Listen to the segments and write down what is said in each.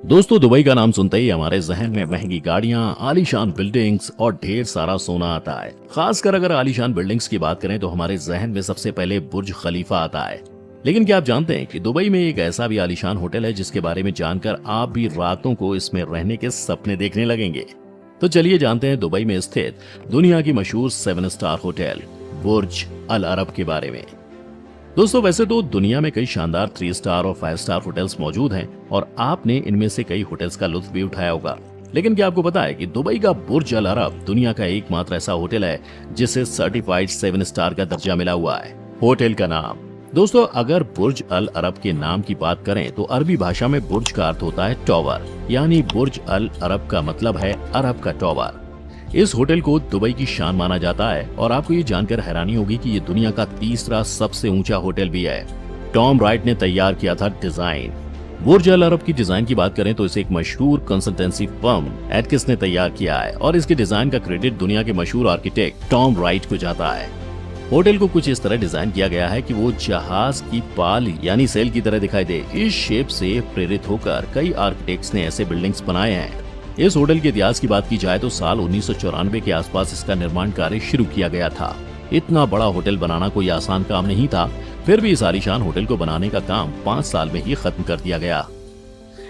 दोस्तों, दुबई का नाम सुनते ही हमारे जहन में महंगी गाड़ियां, आलीशान बिल्डिंग्स और ढेर सारा सोना आता है। खासकर अगर आलीशान बिल्डिंग्स की बात करें तो हमारे जहन में सबसे पहले बुर्ज खलीफा आता है। लेकिन क्या आप जानते हैं कि दुबई में एक ऐसा भी आलीशान होटल है जिसके बारे में जानकर आप भी रातों को इसमें रहने के सपने देखने लगेंगे। तो चलिए जानते हैं दुबई में स्थित दुनिया की मशहूर 7 स्टार होटल बुर्ज अल अरब के बारे में। दोस्तों, वैसे तो दुनिया में कई शानदार 3 स्टार और 5 स्टार होटल्स मौजूद हैं और आपने इनमें से कई होटल्स का लुत्फ भी उठाया होगा। लेकिन क्या आपको पता है कि दुबई का बुर्ज अल अरब दुनिया का एकमात्र ऐसा होटल है जिसे सर्टिफाइड 7 स्टार का दर्जा मिला हुआ है। होटल का नाम, दोस्तों, अगर बुर्ज अल अरब के नाम की बात करें तो अरबी भाषा में बुर्ज का अर्थ होता है टॉवर, यानी बुर्ज अल अरब का मतलब है अरब का टॉवर। इस होटल को दुबई की शान माना जाता है और आपको ये जानकर हैरानी होगी कि ये दुनिया का तीसरा सबसे ऊंचा होटल भी है। टॉम राइट ने तैयार किया था डिजाइन। बुर्ज अल अरब की डिजाइन की बात करें तो इसे एक मशहूर कंसल्टेंसी फर्म एटकिस ने तैयार किया है और इसके डिजाइन का क्रेडिट दुनिया के मशहूर आर्किटेक्ट टॉम राइट को जाता है। होटल को कुछ इस तरह डिजाइन किया गया है कि वो जहाज की पाल यानी सेल की तरह दिखाई दे। इस शेप से प्रेरित होकर कई आर्किटेक्ट्स ने ऐसे बिल्डिंग्स बनाए हैं। इस होटल के इतिहास की बात की जाए तो साल 1994 के आसपास इसका निर्माण कार्य शुरू किया गया था। इतना बड़ा होटल बनाना कोई आसान काम नहीं था, फिर भी इस आलीशान होटल को बनाने का काम 5 साल में ही खत्म कर दिया गया।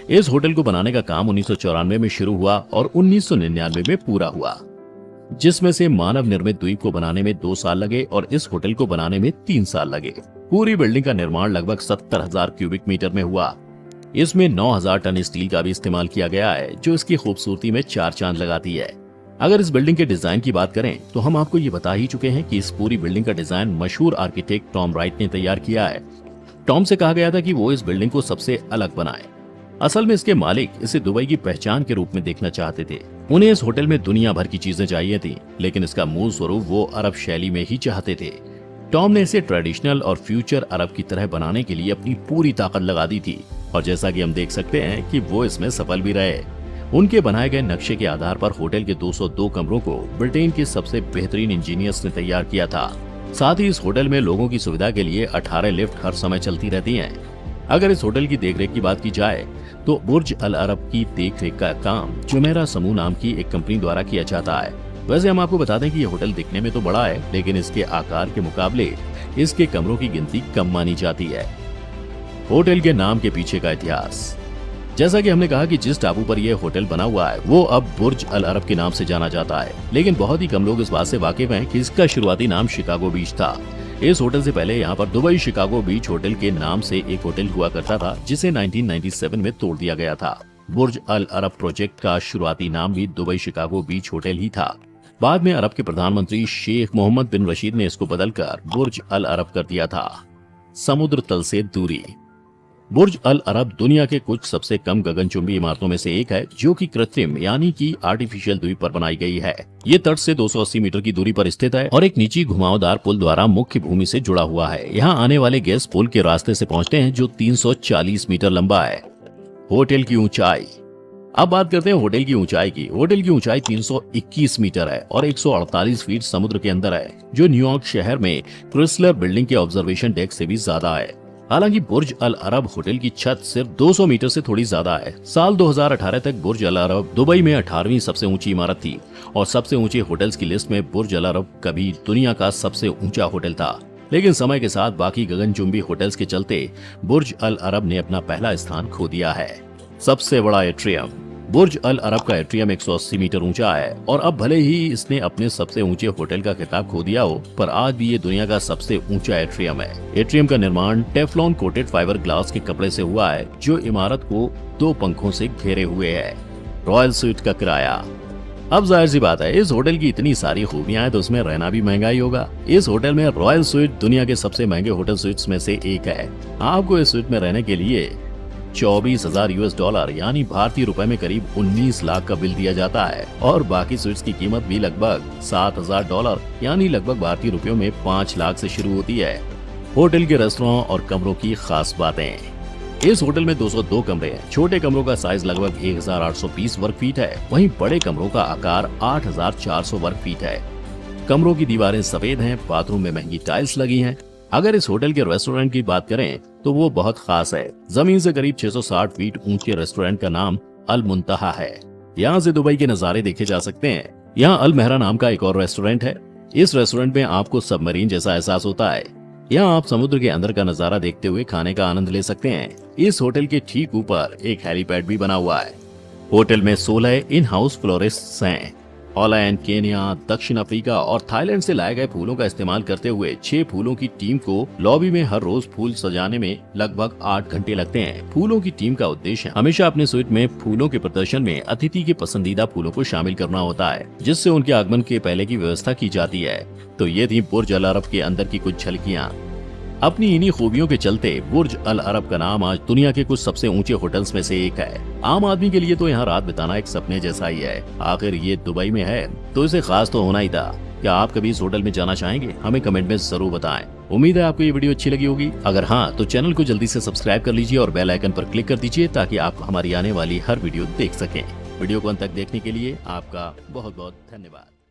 इस होटल को बनाने का काम 1994 में शुरू हुआ और 1999 में पूरा हुआ, जिसमें से मानव निर्मित द्वीप को बनाने में 2 साल लगे और इस होटल को बनाने में 3 साल लगे। पूरी बिल्डिंग का निर्माण लगभग 70,000 क्यूबिक मीटर में हुआ। इसमें 9,000 टन स्टील का भी इस्तेमाल किया गया है, जो इसकी खूबसूरती में 4 चांद लगाती है। अगर इस बिल्डिंग के डिजाइन की बात करें तो हम आपको ये बता ही चुके हैं कि इस पूरी बिल्डिंग का डिजाइन मशहूर आर्किटेक्ट टॉम राइट ने तैयार किया है। टॉम से कहा गया था कि वो इस बिल्डिंग को सबसे अलग बनाए। असल में इसके मालिक इसे दुबई की पहचान के रूप में देखना चाहते थे। उन्हें इस होटल में दुनिया भर की चीजें चाहिए थी, लेकिन इसका मूल स्वरूप वो अरब शैली में ही चाहते थे। टॉम ने इसे ट्रेडिशनल और फ्यूचर अरब की तरह बनाने के लिए अपनी पूरी ताकत लगा दी थी और जैसा कि हम देख सकते हैं कि वो इसमें सफल भी रहे। उनके बनाए गए नक्शे के आधार पर होटल के 202 कमरों को ब्रिटेन के सबसे बेहतरीन इंजीनियर्स ने तैयार किया था। साथ ही इस होटल में लोगों की सुविधा के लिए 18 लिफ्ट हर समय चलती रहती हैं। अगर इस होटल की देखरेख की बात की जाए तो बुर्ज अल अरब की देखरेख का काम जुमेरा समूह नाम की एक कंपनी द्वारा किया जाता है। वैसे हम आपको बता दें कि यह होटल दिखने में तो बड़ा है, लेकिन इसके आकार के मुकाबले इसके कमरों की गिनती कम मानी जाती है। होटल के नाम के पीछे का इतिहास, जैसा कि हमने कहा कि जिस टापू पर यह होटल बना हुआ है वो अब बुर्ज अल अरब के नाम से जाना जाता है, लेकिन बहुत ही कम लोग इस बात से वाकिफ हैं कि इसका शुरुआती नाम शिकागो बीच था। इस होटल से पहले यहाँ पर दुबई शिकागो बीच होटल के नाम से एक होटल हुआ करता था, जिसे 1997 में तोड़ दिया गया था। बुर्ज अल अरब प्रोजेक्ट का शुरुआती नाम भी दुबई शिकागो बीच होटल ही था। बाद में अरब के प्रधानमंत्री शेख मोहम्मद बिन रशीद ने इसको बदलकर बुर्ज अल अरब कर दिया था। समुद्र तल से दूरी, बुर्ज अल अरब दुनिया के कुछ सबसे कम गगनचुंबी इमारतों में से एक है जो कि कृत्रिम यानी कि आर्टिफिशियल द्वीप पर बनाई गई है। ये तट से 280 मीटर की दूरी पर स्थित है और एक नीची घुमावदार पुल द्वारा मुख्य भूमि से जुड़ा हुआ है। यहाँ आने वाले गेस्ट पुल के रास्ते से पहुँचते हैं जो 340 मीटर लंबा है। होटल की ऊंचाई, अब बात करते हैं होटल की ऊंचाई की। होटल की ऊंचाई 321 मीटर है और 148 फीट समुद्र के अंदर है, जो न्यूयॉर्क शहर में क्रिसलर बिल्डिंग के ऑब्जर्वेशन डेक से भी ज्यादा है। हालांकि बुर्ज अल अरब होटल की छत सिर्फ 200 मीटर से थोड़ी ज्यादा है। साल 2018 तक बुर्ज अल अरब दुबई में 18वीं सबसे ऊंची इमारत थी और सबसे ऊंचे होटल्स की लिस्ट में बुर्ज अल अरब कभी दुनिया का सबसे ऊंचा होटल था। लेकिन समय के साथ बाकी गगनचुंबी होटल्स के चलते बुर्ज अल अरब ने अपना पहला स्थान खो दिया है। सबसे बड़ा एट्रियम, बुर्ज अल अरब का एट्रियम 180 मीटर ऊंचा है और अब भले ही इसने अपने सबसे ऊंचे होटल का खिताब खो दिया हो, पर आज भी ये दुनिया का सबसे ऊंचा एट्रियम है। एट्रियम का निर्माण टेफ्लॉन कोटेड फाइबर ग्लास के कपड़े से हुआ है, जो इमारत को 2 पंखों से घेरे हुए है। रॉयल स्वीट का किराया, अब जाहिर सी बात है, इस होटल की इतनी सारी खूबियां हैं तो उसमें रहना भी महंगा ही होगा। इस होटल में रॉयल स्वीट दुनिया के सबसे महंगे होटल स्वीट्स में से एक है। आपको इस स्वीट में रहने के लिए $24,000 यानी भारतीय रुपए में करीब 19 लाख का बिल दिया जाता है और बाकी स्वीट्स की कीमत भी लगभग $7,000 यानी लगभग भारतीय रुपयों में 5 लाख से शुरू होती है। होटल के रेस्टोरेंट और कमरों की खास बातें, इस होटल में 202 कमरे हैं। छोटे कमरों का साइज लगभग 1820 वर्ग फीट है, वहीं बड़े कमरों का आकार 8400 वर्ग फीट है। कमरों की दीवारें सफेद हैं, बाथरूम में महंगी टाइल्स लगी हैं। अगर इस होटल के रेस्टोरेंट की बात करें तो वो बहुत खास है। जमीन से करीब 660 फीट ऊंचे रेस्टोरेंट का नाम अल मुंतहा है। यहाँ से दुबई के नज़ारे देखे जा सकते हैं। यहाँ अल मेहरा नाम का एक और रेस्टोरेंट है। इस रेस्टोरेंट में आपको सबमरीन जैसा एहसास होता है। यहाँ आप समुद्र के अंदर का नजारा देखते हुए खाने का आनंद ले सकते हैं। इस होटल के ठीक ऊपर एक हेलीपैड भी बना हुआ है। होटल में 16 इन हाउस फ्लोरिस्ट्स हैं। हॉलैंड, केन्या, दक्षिण अफ्रीका और थाईलैंड से लाए गए फूलों का इस्तेमाल करते हुए 6 फूलों की टीम को लॉबी में हर रोज फूल सजाने में लगभग 8 घंटे लगते हैं। फूलों की टीम का उद्देश्य हमेशा अपने स्वीट में फूलों के प्रदर्शन में अतिथि के पसंदीदा फूलों को शामिल करना होता है, जिससे उनके आगमन के पहले की व्यवस्था की जाती है। तो ये थी बुर्ज अल अरब के अंदर की कुछ झलकियाँ। अपनी इन्हीं खूबियों के चलते बुर्ज अल अरब का नाम आज दुनिया के कुछ सबसे ऊंचे होटल्स में से एक है। आम आदमी के लिए तो यहाँ रात बिताना एक सपने जैसा ही है। आखिर ये दुबई में है तो इसे खास तो होना ही था। क्या आप कभी इस होटल में जाना चाहेंगे? हमें कमेंट में जरूर बताएं। उम्मीद है आपको ये वीडियो अच्छी लगी होगी। अगर हाँ तो चैनल को जल्दी से सब्सक्राइब कर लीजिए और बेल आइकन पर क्लिक कर दीजिए ताकि आप हमारी आने वाली हर वीडियो देख सकें। वीडियो को अंत तक देखने के लिए आपका बहुत बहुत धन्यवाद।